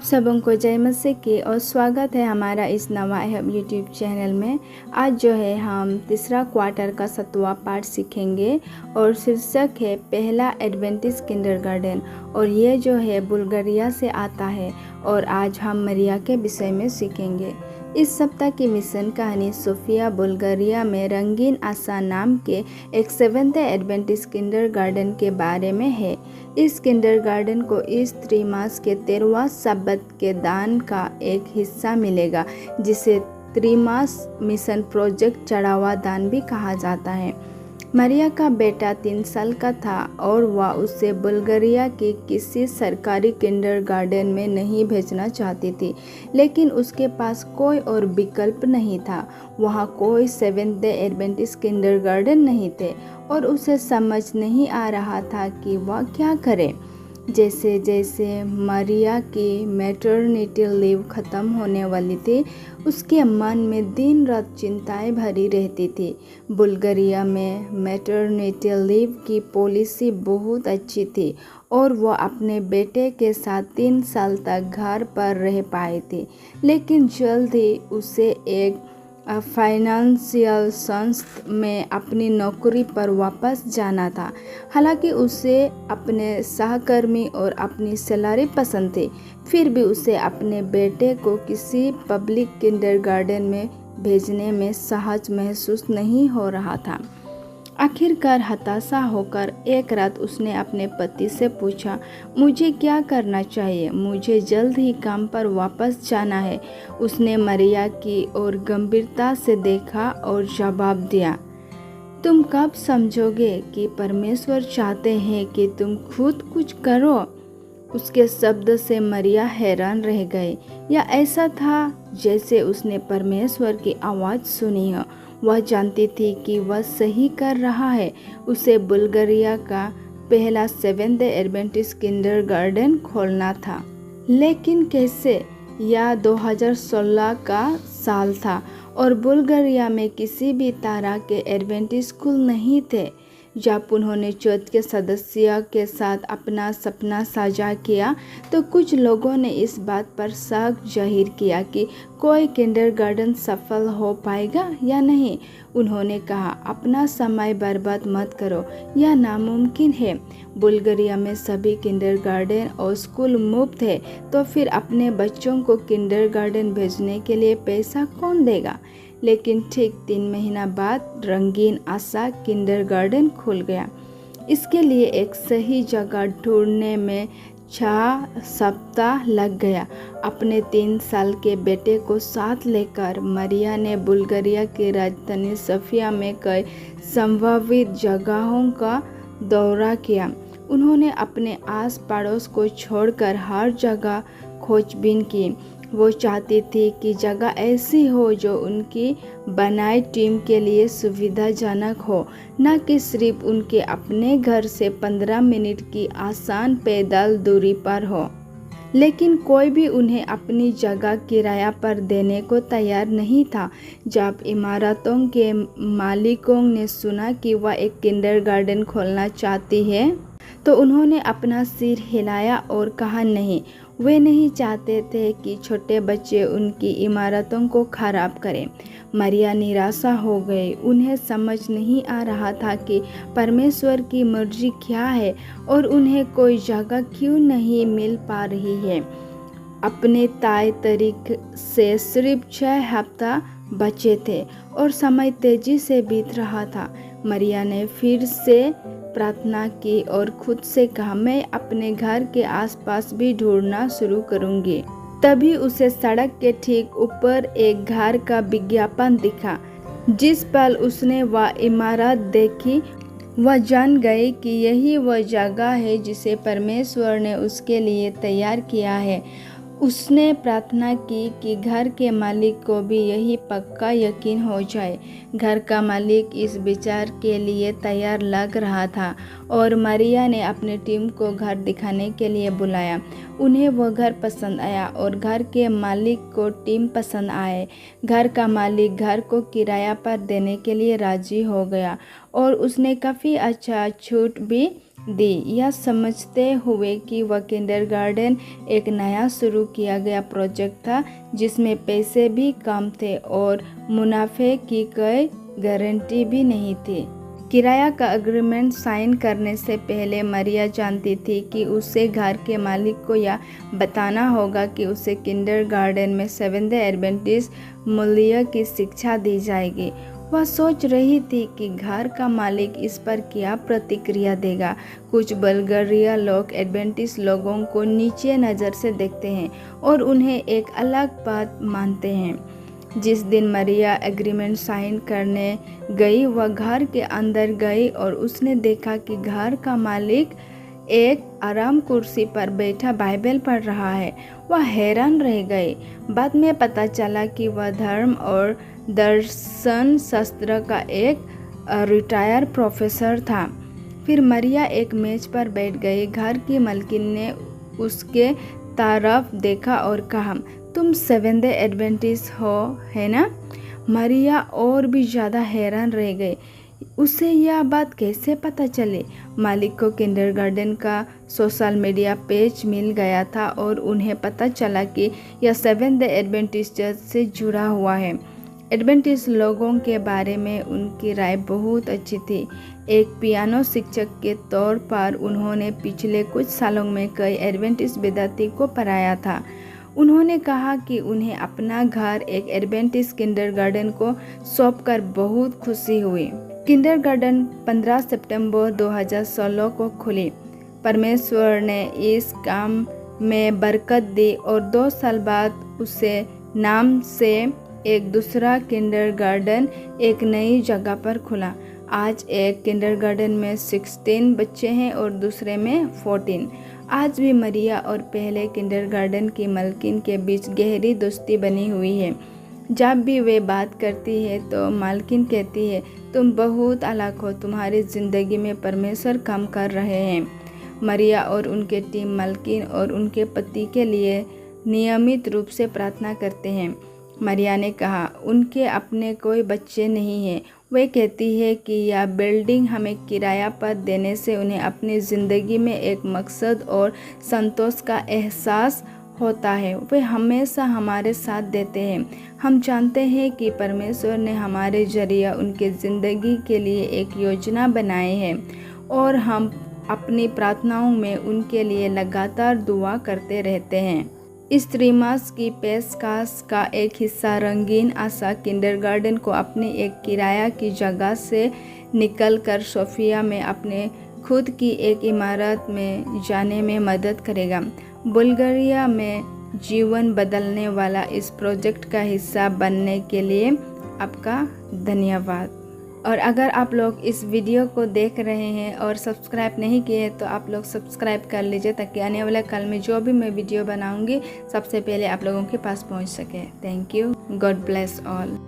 सबों को जय मसीह की और स्वागत है हमारा इस नवा यूट्यूब चैनल में। आज जो है हम तीसरा क्वार्टर का 7वां पार्ट सीखेंगे और शीर्षक है पहला एडवेंटिस्ट किंडरगार्टन और ये जो है बुल्गारिया से आता है और आज हम मरिया के विषय में सीखेंगे। इस सप्ताह की मिशन कहानी सोफिया बुल्गारिया में रंगीन आशा नाम के एक 7th एडवेंटिस्ट किंडरगार्टन के बारे में है। इस किंडरगार्टन को इस त्रिमास के 13वां सब्बत के दान का एक हिस्सा मिलेगा, जिसे त्रिमास मिशन प्रोजेक्ट चढ़ावा दान भी कहा जाता है। मरिया का बेटा 3 साल का था और वह उसे बुल्गारिया के किसी सरकारी किंडरगार्टन में नहीं भेजना चाहती थी, लेकिन उसके पास कोई और विकल्प नहीं था। वहाँ कोई 7th एडवेंटिस्ट किंडरगार्टन नहीं थे और उसे समझ नहीं आ रहा था कि वह क्या करे। जैसे जैसे मरिया की मैटरनिटी लीव ख़त्म होने वाली थी, उसके मन में दिन रात चिंताएं भरी रहती थी। बुल्गारिया में मैटरनिटी लीव की पॉलिसी बहुत अच्छी थी और वह अपने बेटे के साथ 3 साल तक घर पर रह पाई थी, लेकिन जल्द ही उसे एक फाइनेंशियल संस्था में अपनी नौकरी पर वापस जाना था। हालांकि उसे अपने सहकर्मी और अपनी सैलरी पसंद थी, फिर भी उसे अपने बेटे को किसी पब्लिक किंडरगार्टन में भेजने में सहज महसूस नहीं हो रहा था। आखिरकार हताशा होकर एक रात उसने अपने पति से पूछा, मुझे क्या करना चाहिए? मुझे जल्द ही काम पर वापस जाना है। उसने मरिया की ओर गंभीरता से देखा और जवाब दिया, तुम कब समझोगे कि परमेश्वर चाहते हैं कि तुम खुद कुछ करो? उसके शब्द से मरिया हैरान रह गई। यह ऐसा था जैसे उसने परमेश्वर की आवाज़ सुनी हो। वह जानती थी कि वह सही कर रहा है। उसे बुल्गारिया का पहला 7th एडवेंटिस्ट किंडरगार्टन खोलना था, लेकिन कैसे? यह 2016 का साल था और बुल्गारिया में किसी भी तरह के एडवेंटिस्ट स्कूल नहीं थे। जब उन्होंने चर्च के सदस्यों के साथ अपना सपना साझा किया तो कुछ लोगों ने इस बात पर शक जाहिर किया कि कोई किंडरगार्टन सफल हो पाएगा या नहीं। उन्होंने कहा, अपना समय बर्बाद मत करो, यह नामुमकिन है। बुल्गारिया में सभी किंडरगार्टन और स्कूल मुफ्त है, तो फिर अपने बच्चों को किंडरगार्टन भेजने के लिए पैसा कौन देगा? लेकिन ठीक 3 महीना बाद रंगीन आशा किंडरगार्टन खुल गया। इसके लिए एक सही जगह ढूंढने में 6 सप्ताह लग गया। अपने 3 साल के बेटे को साथ लेकर मरिया ने बुल्गारिया की राजधानी सोफिया में कई संभावित जगहों का दौरा किया। उन्होंने अपने आस पड़ोस को छोड़कर हर जगह खोजबीन की। वो चाहती थी कि जगह ऐसी हो जो उनकी बनाई टीम के लिए सुविधाजनक हो, न कि सिर्फ उनके अपने घर से 15 मिनट की आसान पैदल दूरी पर हो। लेकिन कोई भी उन्हें अपनी जगह किराया पर देने को तैयार नहीं था। जब इमारतों के मालिकों ने सुना कि वह एक किंडरगार्टन खोलना चाहती है तो उन्होंने अपना सिर हिलाया और कहा, नहीं, वे नहीं चाहते थे कि छोटे बच्चे उनकी इमारतों को खराब करें। मरिया निराशा हो गई। उन्हें समझ नहीं आ रहा था कि परमेश्वर की मर्जी क्या है और उन्हें कोई जगह क्यों नहीं मिल पा रही है। अपने तय तारीख से सिर्फ 6 हफ्ता बचे थे और समय तेजी से बीत रहा था। मरिया ने फिर से प्रार्थना की और खुद से कहा, मैं अपने घर के आसपास भी ढूंढना शुरू करूंगी। तभी उसे सड़क के ठीक ऊपर एक घर का विज्ञापन दिखा। जिस पल उसने वह इमारत देखी, वह जान गई कि यही वह जगह है जिसे परमेश्वर ने उसके लिए तैयार किया है। उसने प्रार्थना की कि घर के मालिक को भी यही पक्का यकीन हो जाए। घर का मालिक इस विचार के लिए तैयार लग रहा था और मरिया ने अपनी टीम को घर दिखाने के लिए बुलाया। उन्हें वह घर पसंद आया और घर के मालिक को टीम पसंद आए। घर का मालिक घर को किराया पर देने के लिए राजी हो गया और उसने काफ़ी अच्छा छूट भी दी, यह समझते हुए कि वह किंडरगार्टन एक नया शुरू किया गया प्रोजेक्ट था जिसमें पैसे भी कम थे और मुनाफे की कोई गारंटी भी नहीं थी। किराया का एग्रीमेंट साइन करने से पहले मरिया जानती थी कि उसे घर के मालिक को यह बताना होगा कि उसे किंडरगार्टन में सेवेंथ डे एडवेंटिस्ट मूल्य की शिक्षा दी जाएगी। वह सोच रही थी कि घर का मालिक इस पर क्या प्रतिक्रिया देगा। कुछ बल्गेरिया लोग एडवेंटिस्ट लोगों को नीचे नज़र से देखते हैं और उन्हें एक अलग बात मानते हैं। जिस दिन मरिया एग्रीमेंट साइन करने गई, वह घर के अंदर गई और उसने देखा कि घर का मालिक एक आराम कुर्सी पर बैठा बाइबल पढ़ रहा है। वह हैरान रह गई। बाद में पता चला कि वह धर्म और दर्शन शास्त्र का एक रिटायर प्रोफेसर था। फिर मरिया एक मेज पर बैठ गई। घर की मालकिन ने उसके तरफ देखा और कहा, तुम सेवेंथ डे एडवेंटिस्ट हो, है ना? मरिया और भी ज़्यादा हैरान रह गई। उसे यह बात कैसे पता चली? मालिक को किंडरगार्टन का सोशल मीडिया पेज मिल गया था और उन्हें पता चला कि यह सेवेंथ डे एडवेंटिस्ट चर्च से जुड़ा हुआ है। एडवेंटिस्ट लोगों के बारे में उनकी राय बहुत अच्छी थी। एक पियानो शिक्षक के तौर पर उन्होंने पिछले कुछ सालों में कई एडवेंटिस्ट विद्यार्थी को पढ़ाया था। उन्होंने कहा कि उन्हें अपना घर एक एडवेंटिस्ट किंडरगार्टन को सौंपकर बहुत खुशी हुई। किंडरगार्टन 15 सितंबर 2016 को खुली। परमेश्वर ने इस काम में बरकत दी और 2 साल बाद उसे नाम से एक दूसरा किंडरगार्टन एक नई जगह पर खुला। आज एक किंडरगार्टन में 16 बच्चे हैं और दूसरे में 14। आज भी मरिया और पहले किंडरगार्टन की मालकिन के बीच गहरी दोस्ती बनी हुई है। जब भी वे बात करती है तो मालकिन कहती है, तुम बहुत अलग हो, तुम्हारी ज़िंदगी में परमेश्वर काम कर रहे हैं। मरिया और उनके टीम मालकिन और उनके पति के लिए नियमित रूप से प्रार्थना करते हैं। मरिया ने कहा, उनके अपने कोई बच्चे नहीं हैं। वे कहती है कि यह बिल्डिंग हमें किराया पर देने से उन्हें अपनी ज़िंदगी में एक मकसद और संतोष का एहसास होता है। वे हमेशा हमारे साथ देते हैं। हम जानते हैं कि परमेश्वर ने हमारे जरिए उनके ज़िंदगी के लिए एक योजना बनाई है और हम अपनी प्रार्थनाओं में उनके लिए लगातार दुआ करते रहते हैं। इस त्रिमास की पेशकश का एक हिस्सा रंगीन आशा किंडरगार्टन को अपनी एक किराया की जगह से निकलकर सोफिया में अपने खुद की एक इमारत में जाने में मदद करेगा। बुल्गारिया में जीवन बदलने वाला इस प्रोजेक्ट का हिस्सा बनने के लिए आपका धन्यवाद। और अगर आप लोग इस वीडियो को देख रहे हैं और सब्सक्राइब नहीं किए हैं तो आप लोग सब्सक्राइब कर लीजिए ताकि आने वाले कल में जो भी मैं वीडियो बनाऊंगी सबसे पहले आप लोगों के पास पहुंच सके। Thank you. God bless all.